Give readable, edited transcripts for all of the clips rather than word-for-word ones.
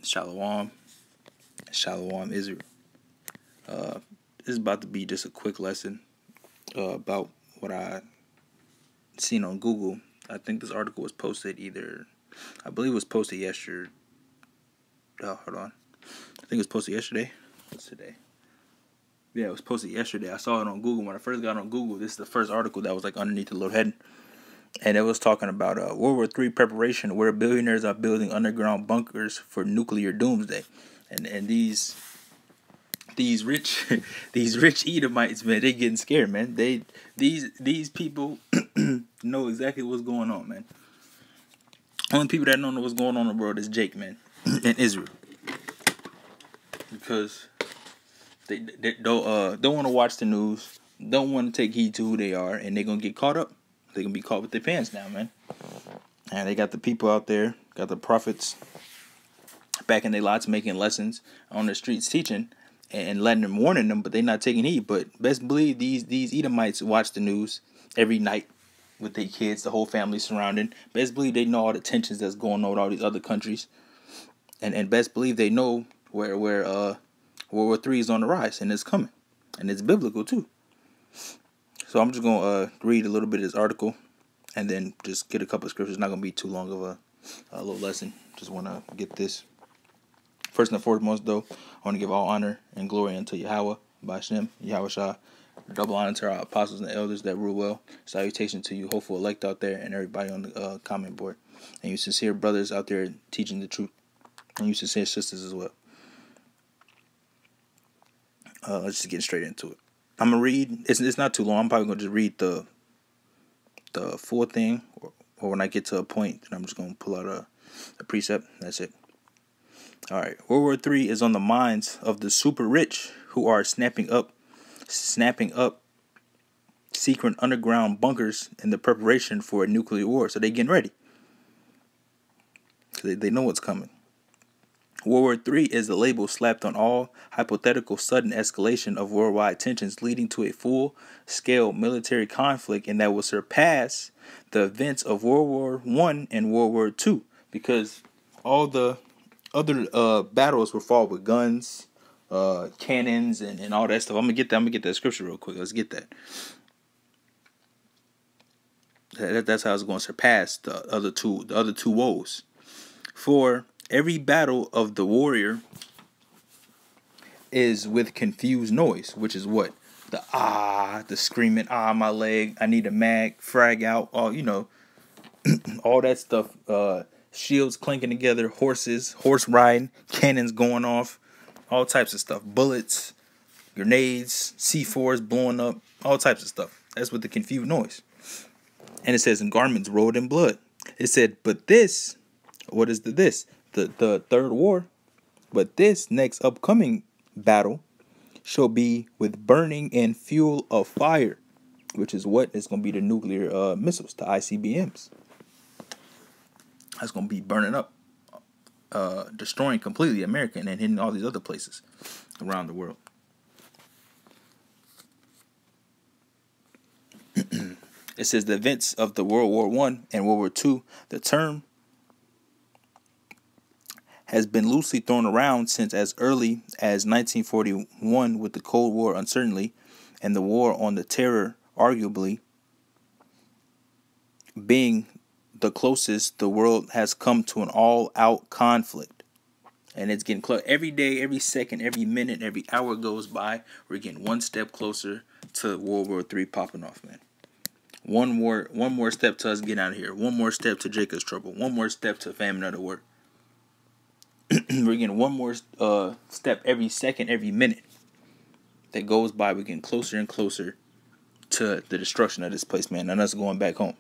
Shalom. Shalom, Israel. This is about to be just a quick lesson about what I seen on Google. I think this article was posted I believe it was posted yesterday. Hold on. I think it was posted yesterday. What's today? Yeah, it was posted yesterday. I saw it on Google. When I first got on Google, this is the first article that was like underneath the little heading. And it was talking about World War III preparation, where billionaires are building underground bunkers for nuclear doomsday. And these rich Edomites, man, they getting scared, man. These people know exactly what's going on, man. Only people that don't know what's going on in the world is Jake, man, and Israel, because they don't want to watch the news, don't want to take heed to who they are, and they're gonna get caught up. They're gonna be caught with their pants down, man. And they got the people out there, got the prophets back in their lots making lessons on the streets teaching and letting them, warning them, but they're not taking heed. But best believe these Edomites watch the news every night with their kids, the whole family surrounding. Best believe they know all the tensions that's going on with all these other countries. And best believe they know where World War III is on the rise, and it's coming. And it's biblical too. So I'm just going to read a little bit of this article and then just get a couple of scriptures. It's not going to be too long of a little lesson. Just want to get this. First and foremost, though, I want to give all honor and glory unto Yahweh, Bashem, Yahweh Shah. Double honor to our apostles and elders that rule well. Salutation to you, hopeful elect out there, and everybody on the comment board. And you sincere brothers out there teaching the truth. And you sincere sisters as well. Let's just get straight into it. I'm going to read. It's not too long. I'm probably going to just read the full thing. Or when I get to a point, then I'm just going to pull out a precept. That's it. All right. World War III is on the minds of the super rich who are snapping up secret underground bunkers in the preparation for a nuclear war. So they're getting ready. They know what's coming. World War III is the label slapped on all hypothetical sudden escalation of worldwide tensions leading to a full-scale military conflict, and that will surpass the events of World War I and World War II, because all the other battles were fought with guns, cannons, and all that stuff. I'm gonna get that scripture real quick. Let's get that. That's how it's going to surpass the other two woes. For every battle of the warrior is with confused noise, which is what? The screaming, my leg, I need a mag, frag out, all all that stuff, shields clanking together, horse riding, cannons going off, all types of stuff, bullets, grenades, C4s blowing up, all types of stuff. That's with the confused noise. And it says, in garments rolled in blood. It said, but this, what is this? The third war, but this next upcoming battle shall be with burning and fuel of fire, which is what is going to be the nuclear missiles, the ICBMs. That's going to be burning up, destroying completely America and hitting all these other places around the world. It says the events of the World War I and World War II, the term has been loosely thrown around since as early as 1941 with the Cold War uncertainty and the War on the Terror arguably being the closest the world has come to an all-out conflict. And it's getting close. Every day, every second, every minute, every hour goes by, we're getting one step closer to World War III popping off, man. One more step to us getting out of here. One more step to Jacob's trouble. One more step to famine of the work. We're getting one more step every second, every minute that goes by. We're getting closer and closer to the destruction of this place, man, and us going back home.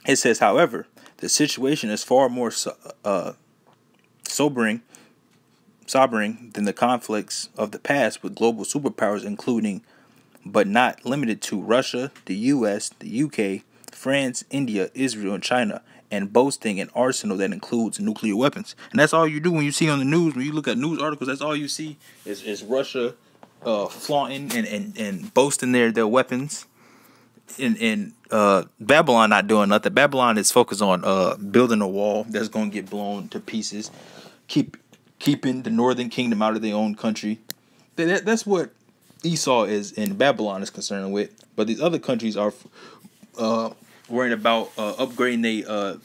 It says, however, the situation is far more sobering than the conflicts of the past with global superpowers, including but not limited to Russia, the U.S., the UK, France, India, Israel, and China, and boasting an arsenal that includes nuclear weapons. And that's all you do when you see on the news, when you look at news articles, that's all you see is Russia flaunting and boasting their weapons. in Babylon not doing nothing. Babylon is focused on building a wall that's gonna get blown to pieces, keeping the northern kingdom out of their own country. That's what Esau is and Babylon is concerned with. But these other countries are worrying about upgrading their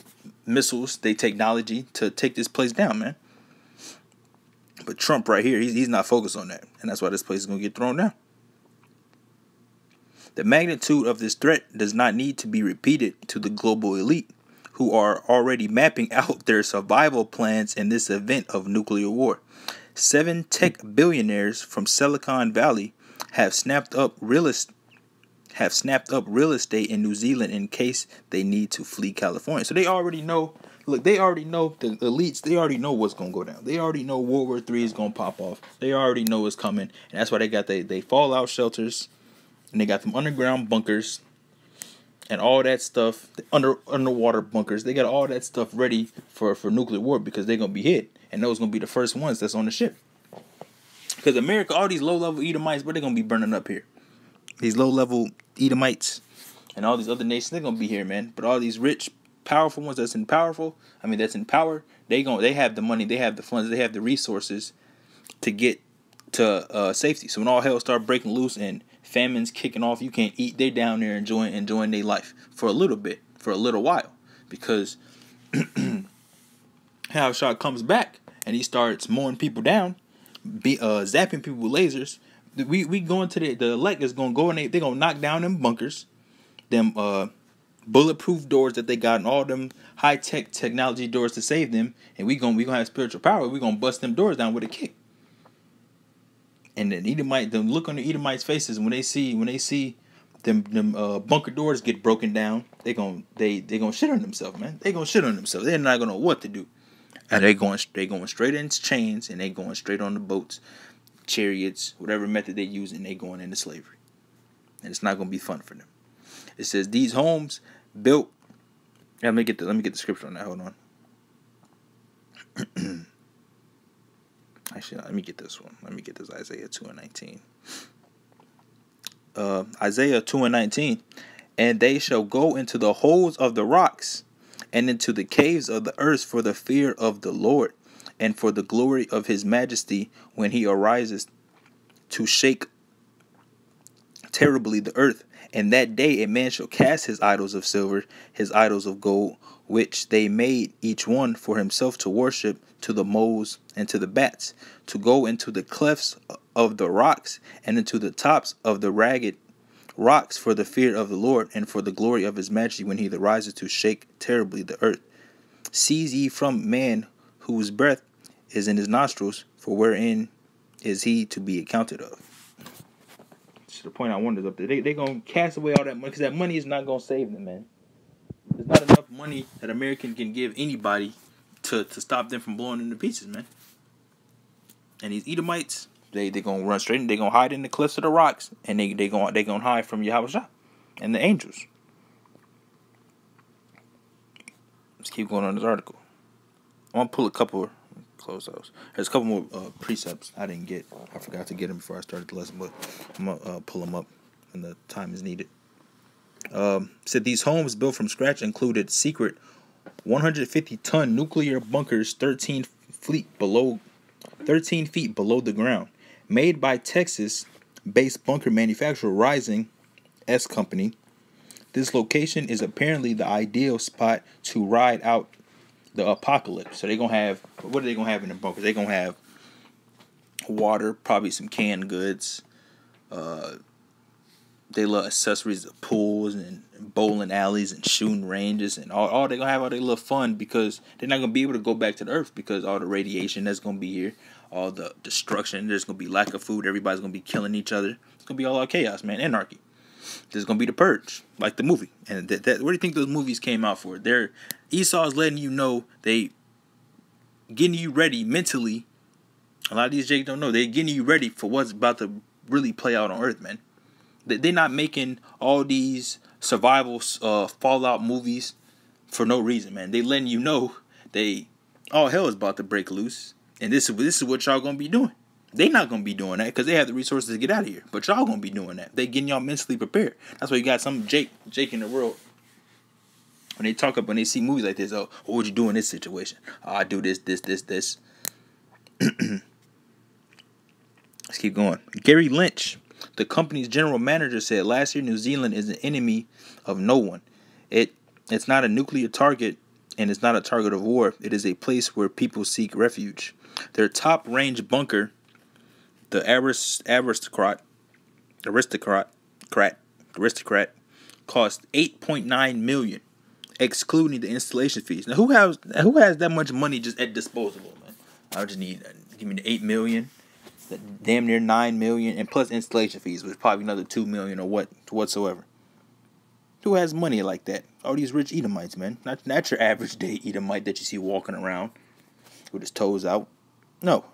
missiles, their technology to take this place down, man. But Trump right here, he's not focused on that, and that's why this place is gonna get thrown down. The magnitude of this threat does not need to be repeated to the global elite, who are already mapping out their survival plans in this event of nuclear war. 7 tech billionaires from Silicon Valley have snapped up real estate in New Zealand in case they need to flee California. So they already know. Look, they already know the elites. They already know what's gonna go down. They already know World War III is gonna pop off. They already know it's coming, and that's why they got they fallout shelters. And they got them underground bunkers and all that stuff, underwater bunkers. They got all that stuff ready for nuclear war because they're going to be hit. And those going to be the first ones that's on the ship. Because America, all these low-level Edomites, but they're going to be burning up here. These low-level Edomites and all these other nations, they're going to be here, man. But all these rich, powerful ones that's in power, they have the money, they have the funds, they have the resources to get to safety. So when all hell start breaking loose and famine's kicking off, you can't eat, they're down there enjoying their life for a little bit, for a little while, because how Shot comes back and he starts mowing people down, zapping people with lasers. We going to the elect is gonna go and they're gonna knock down them bunkers, them bulletproof doors that they got, and all them high tech technology doors to save them, and we gonna have spiritual power. We gonna bust them doors down with a kick. And the look on the Edomites' faces when they see them bunker doors get broken down, they gonna shit on themselves, man. They gonna shit on themselves. They're not gonna know what to do, and they going straight into chains, and they going straight on the boats, chariots, whatever method they use, and they going into slavery, and it's not gonna be fun for them. It says these homes built. Let me get the scripture on that. Hold on. Actually, let me get this one. Let me get this Isaiah 2:19. Isaiah 2:19. And they shall go into the holes of the rocks and into the caves of the earth for the fear of the Lord and for the glory of his majesty when he arises to shake terribly the earth. And that day a man shall cast his idols of silver, his idols of gold, which they made each one for himself to worship, to the moles and to the bats, to go into the clefts of the rocks and into the tops of the ragged rocks for the fear of the Lord and for the glory of his majesty when he rises to shake terribly the earth. Cease ye from man whose breath is in his nostrils, for wherein is he to be accounted of? To the point I wanted up there. They going to cast away all that money because that money is not going to save them, man. There's not enough money that American can give anybody to stop them from blowing into pieces, man. And these Edomites, they gonna run straight and they gonna hide in the cliffs of the rocks, and they gonna hide from Yahweh and the angels. Let's keep going on this article. I want to pull a couple. Close those. There's a couple more precepts I didn't get. I forgot to get them before I started the lesson, but I'm gonna pull them up when the time is needed. Said these homes built from scratch included secret 150-ton nuclear bunkers 13 feet below the ground, made by Texas-based bunker manufacturer Rising S Company. This location is apparently the ideal spot to ride out the apocalypse. So they're gonna have, what are they gonna have in the bunkers? They're gonna have water, probably some canned goods. They love accessories, pools and bowling alleys and shooting ranges, and all they're gonna have all their little fun, because they're not gonna be able to go back to the earth because all the radiation that's gonna be here, all the destruction. There's gonna be lack of food. Everybody's gonna be killing each other. It's gonna be all out chaos, man. Anarchy. There's gonna be the purge, like the movie. And that what do you think those movies came out for? Esau's letting you know, they getting you ready mentally. A lot of these Jakes don't know. They're getting you ready for what's about to really play out on Earth, man. They're not making all these survival fallout movies for no reason, man. They letting you know all hell is about to break loose, and this is what y'all gonna be doing. They not gonna be doing that because they have the resources to get out of here. But y'all gonna be doing that. They getting y'all mentally prepared. That's why you got some Jake in the world. When they talk up, when they see movies like this, oh, what would you do in this situation? Oh, I do this. Let's keep going. Gary Lynch, the company's general manager, said last year New Zealand is an enemy of no one. It's not a nuclear target, and it's not a target of war. It is a place where people seek refuge. Their top range bunker, the aristocrat, cost $8.9 million, excluding the installation fees. Now, who has that much money just at disposable, man? I just need give me the $8 million, damn near $9 million, and plus installation fees, which is probably another $2 million or whatsoever. Who has money like that? All these rich Edomites, man. Not your average day Edomite that you see walking around with his toes out. No.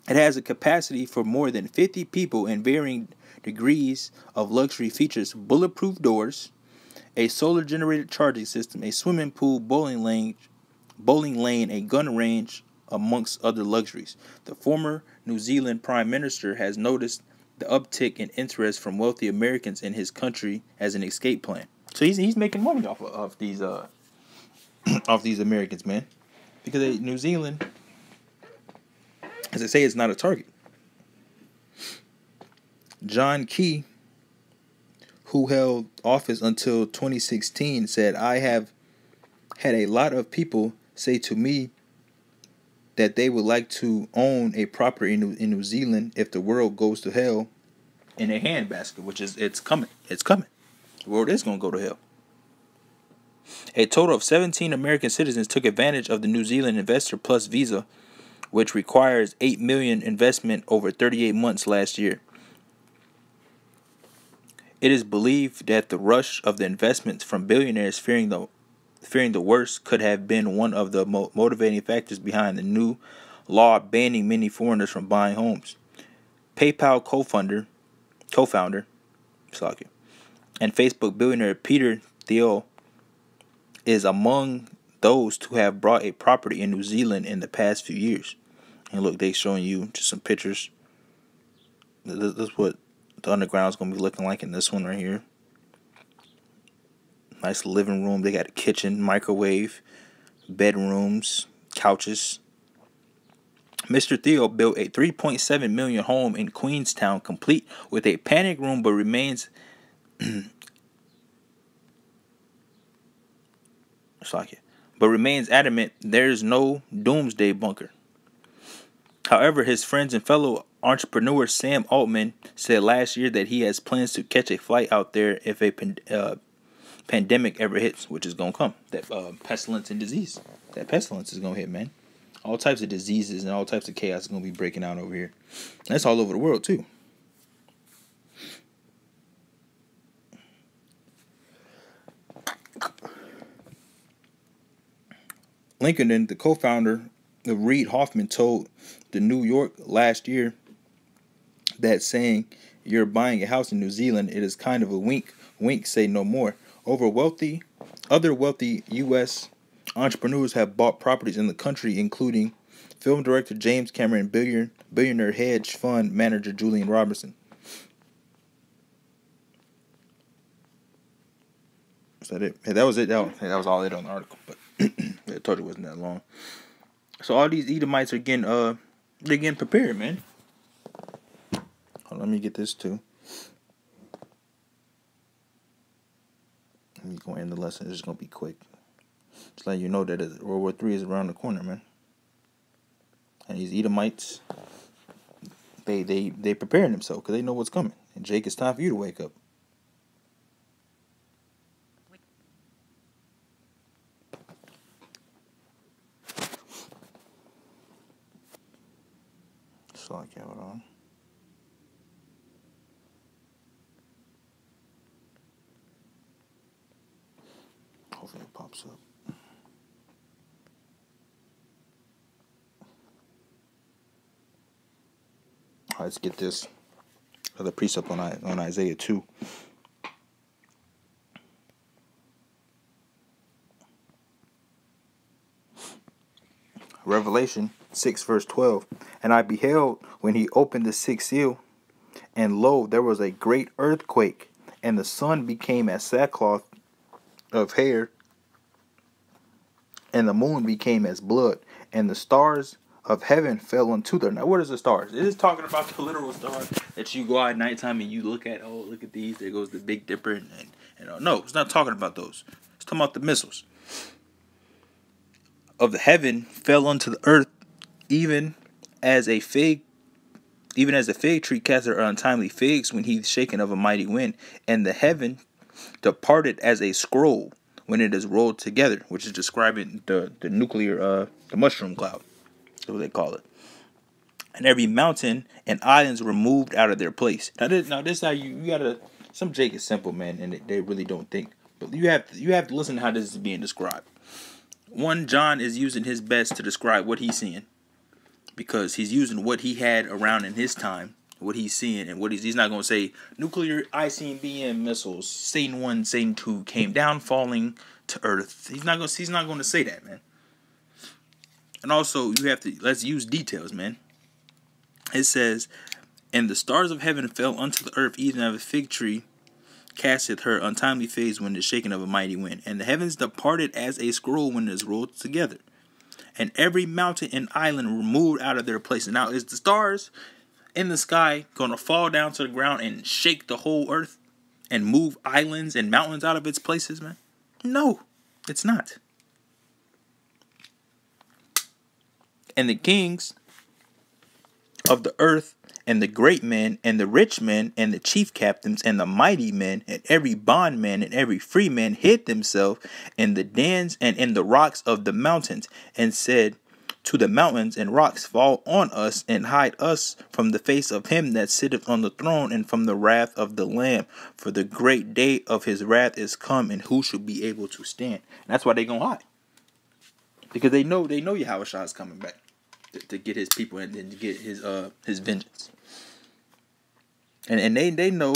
It has a capacity for more than 50 people in varying degrees of luxury features: bulletproof doors, a solar-generated charging system, a swimming pool, bowling lane, a gun range, amongst other luxuries. The former New Zealand Prime Minister has noticed the uptick in interest from wealthy Americans in his country as an escape plan. So he's making money off these off these Americans, man, because New Zealand, as I say, it's not a target. John Key, who held office until 2016, said, "I have had a lot of people say to me that they would like to own a property in New Zealand if the world goes to hell in a handbasket," which is, it's coming. It's coming. The world is going to go to hell. A total of 17 American citizens took advantage of the New Zealand Investor Plus visa, which requires $8 million investment over 38 months last year. It is believed that the rush of the investments from billionaires fearing the worst could have been one of the motivating factors behind the new law banning many foreigners from buying homes. PayPal co-founder and Facebook billionaire Peter Thiel is among those who have bought a property in New Zealand in the past few years. And look, they showing you just some pictures. This is what the underground is going to be looking like in this one right here. Nice living room. They got a kitchen, microwave, bedrooms, couches. Mr. Thiel built a $3.7 million home in Queenstown, complete with a panic room, but remains adamant there's no doomsday bunker. However, his friends and fellow entrepreneur Sam Altman said last year that he has plans to catch a flight out there if a pandemic ever hits, which is going to come. That pestilence and disease. That pestilence is going to hit, man. All types of diseases and all types of chaos is going to be breaking out over here. That's all over the world, too. Lincoln, the co-founder of Reid Hoffman, told the New York last year that saying you're buying a house in New Zealand, it is kind of a wink, say no more. Other wealthy U.S. entrepreneurs have bought properties in the country, including film director James Cameron, billionaire hedge fund manager Julian Robertson. Is that it? Hey, that was it. That was all it on the article, but I told you it wasn't that long. So all these Edomites are they're getting prepared, man. Let me get this too. Let me go end the lesson. It's just gonna be quick. Just letting you know that World War III is around the corner, man. And these Edomites, they preparing themselves because they know what's coming. And Jake, it's time for you to wake up. So I have it on. Hopefully it pops up. All right, let's get this other precept on Isaiah 2. Revelation 6 verse 12. And I beheld when he opened the sixth seal, and lo, there was a great earthquake, and the sun became as sackcloth of hair, and the moon became as blood, and the stars of heaven fell unto them. Now, what is the stars? It is talking about the literal stars that you go out at nighttime and you look at. Oh, look at these. There goes the Big Dipper. And no, it's not talking about those. It's talking about the missiles of the heaven fell unto the earth, even as a fig tree casteth her untimely figs when he is shaken of a mighty wind, and the heaven departed as a scroll when it is rolled together, which is describing the nuclear, the mushroom cloud. That's what they call it. And every mountain and islands were moved out of their place. Now this how you gotta. Some Jake is simple, man, and they really don't think. But you have to listen to how this is being described. One, John is using his best to describe what he's seeing, because he's using what he had around in his time, what he's seeing, and what he's not going to say nuclear ICBM missiles, Satan 1, Satan 2 came down falling to earth. He's not going to say that, man. And also, let's use details, man. It says, and the stars of heaven fell unto the earth, even as a fig tree casteth her untimely figs when it is shaken of a mighty wind. And the heavens departed as a scroll when it is rolled together. And every mountain and island were moved out of their places. Now, is the stars in the sky going to fall down to the ground and shake the whole earth and move islands and mountains out of its places, man? No, it's not. And the kings of the earth, and the great men, and the rich men, and the chief captains, and the mighty men, and every bondman, and every free man hid themselves in the dens and in the rocks of the mountains, and said to the mountains and rocks, fall on us, and hide us from the face of him that sitteth on the throne, and from the wrath of the Lamb. For the great day of his wrath is come, and who shall be able to stand? And that's why they gonna hide, because they know Yahushua is coming back to get his people and then to get his vengeance. And they know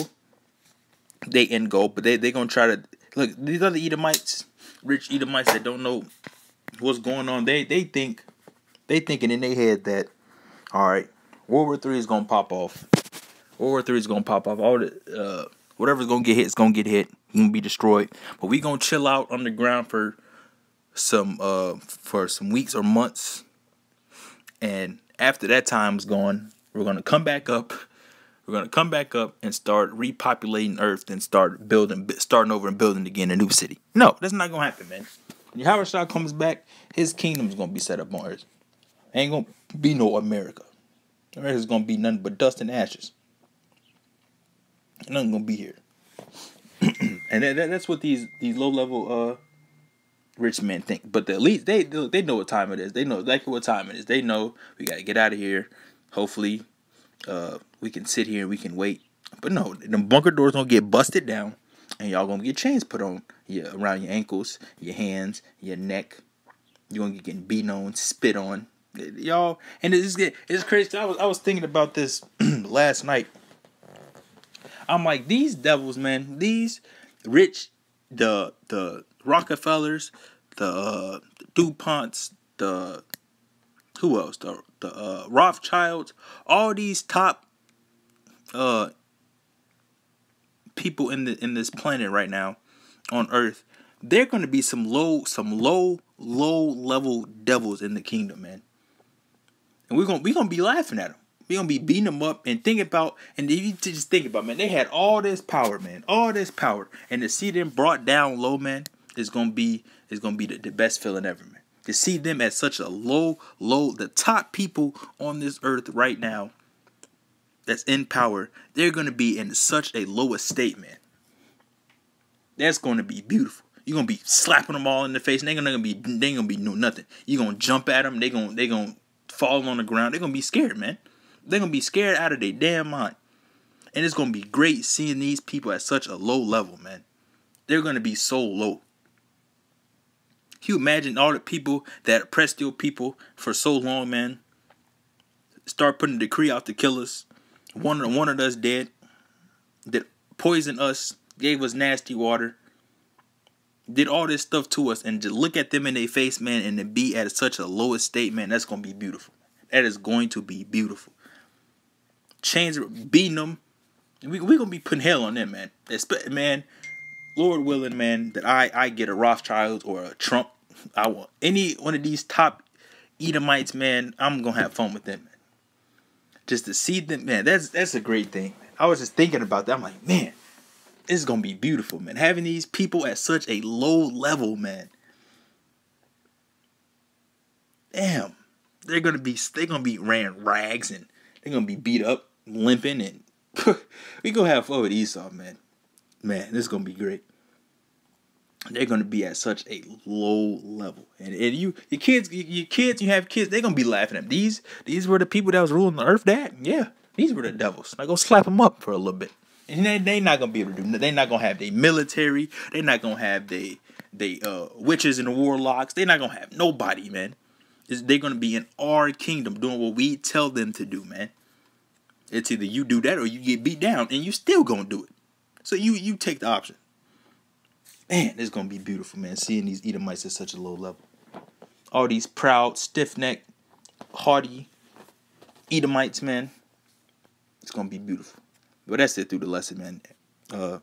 they end goal, but they gonna try to look. These other Edomites, rich Edomites that don't know what's going on, they thinking in their head that, all right, World War 3 is gonna pop off. World War 3 is gonna pop off. All the whatever's gonna get hit is gonna get hit. You're gonna be destroyed. But we gonna chill out underground for some weeks or months, and after that time's gone, we're gonna come back up. We're going to come back up and start repopulating Earth and starting over and building again a new city. No, that's not going to happen, man. When Yahushua comes back, his kingdom's going to be set up on Earth. Ain't going to be no America. America's going to be nothing but dust and ashes. Nothing going to be here. And that's what these low-level rich men think. But the elites, they know what time it is. They know exactly what time it is. They know we got to get out of here. Hopefully, we can sit here and we can wait. But no, the bunker doors gonna get busted down, and y'all gonna get chains put on around your ankles, your hands, your neck. You're gonna get getting beaten on, spit on, y'all. And it's crazy. I was thinking about this last night. I'm like, these devils, man. These rich, the Rockefellers, the DuPonts, who else? The Rothschilds, all these top people in this planet right now on Earth, they're going to be some low level devils in the kingdom, man. And we're gonna be laughing at them. We're gonna be beating them up and thinking about. And if you just think about, man, they had all this power, man, all this power, and to see them brought down low, man, is gonna be the best feeling ever, man. To see them at such a low, the top people on this earth right now that's in power, they're going to be in such a low estate, man. That's going to be beautiful. You're going to be slapping them all in the face, and they ain't going to be no nothing. You're going to jump at them. They're going to fall on the ground. They're going to be scared, man. They're going to be scared out of their damn mind. And it's going to be great seeing these people at such a low level, man. They're going to be so low. Can you imagine all the people that oppressed your people for so long, man? Start putting a decree out to kill us. One of us dead. That poisoned us. Gave us nasty water. did all this stuff to us, and to look at them in their face, man, and to be at such a lowest state, man, that's gonna be beautiful. That is going to be beautiful. Beating them, we gonna be putting hell on them, man. Man, Lord willing, man, that I get a Rothschild or a Trump. I want any one of these top Edomites, man. I'm gonna have fun with them, man. Just to see them, man. That's a great thing. I was just thinking about that. I'm like, man, this is gonna be beautiful, man. Having these people at such a low level, man. Damn, they're gonna be ran rags, and they're gonna be beat up, limping, and we gonna have fun with Esau, man. Man, this is gonna be great. They're gonna be at such a low level, and you have kids, they're gonna be laughing at them. These were the people that was ruling the earth. Yeah, these were the devils. Now go slap them up for a little bit, and they not gonna be able to do. They're not gonna have their military. They're not gonna have they witches and warlocks. They're not gonna have nobody, man. They're gonna be in our kingdom doing what we tell them to do, man. It's either you do that or you get beat down, and you still gonna do it. So you take the option. Man, this is going to be beautiful, man. Seeing these Edomites at such a low level. All these proud, stiff-necked, haughty Edomites, man. It's going to be beautiful. But that's it through the lesson, man.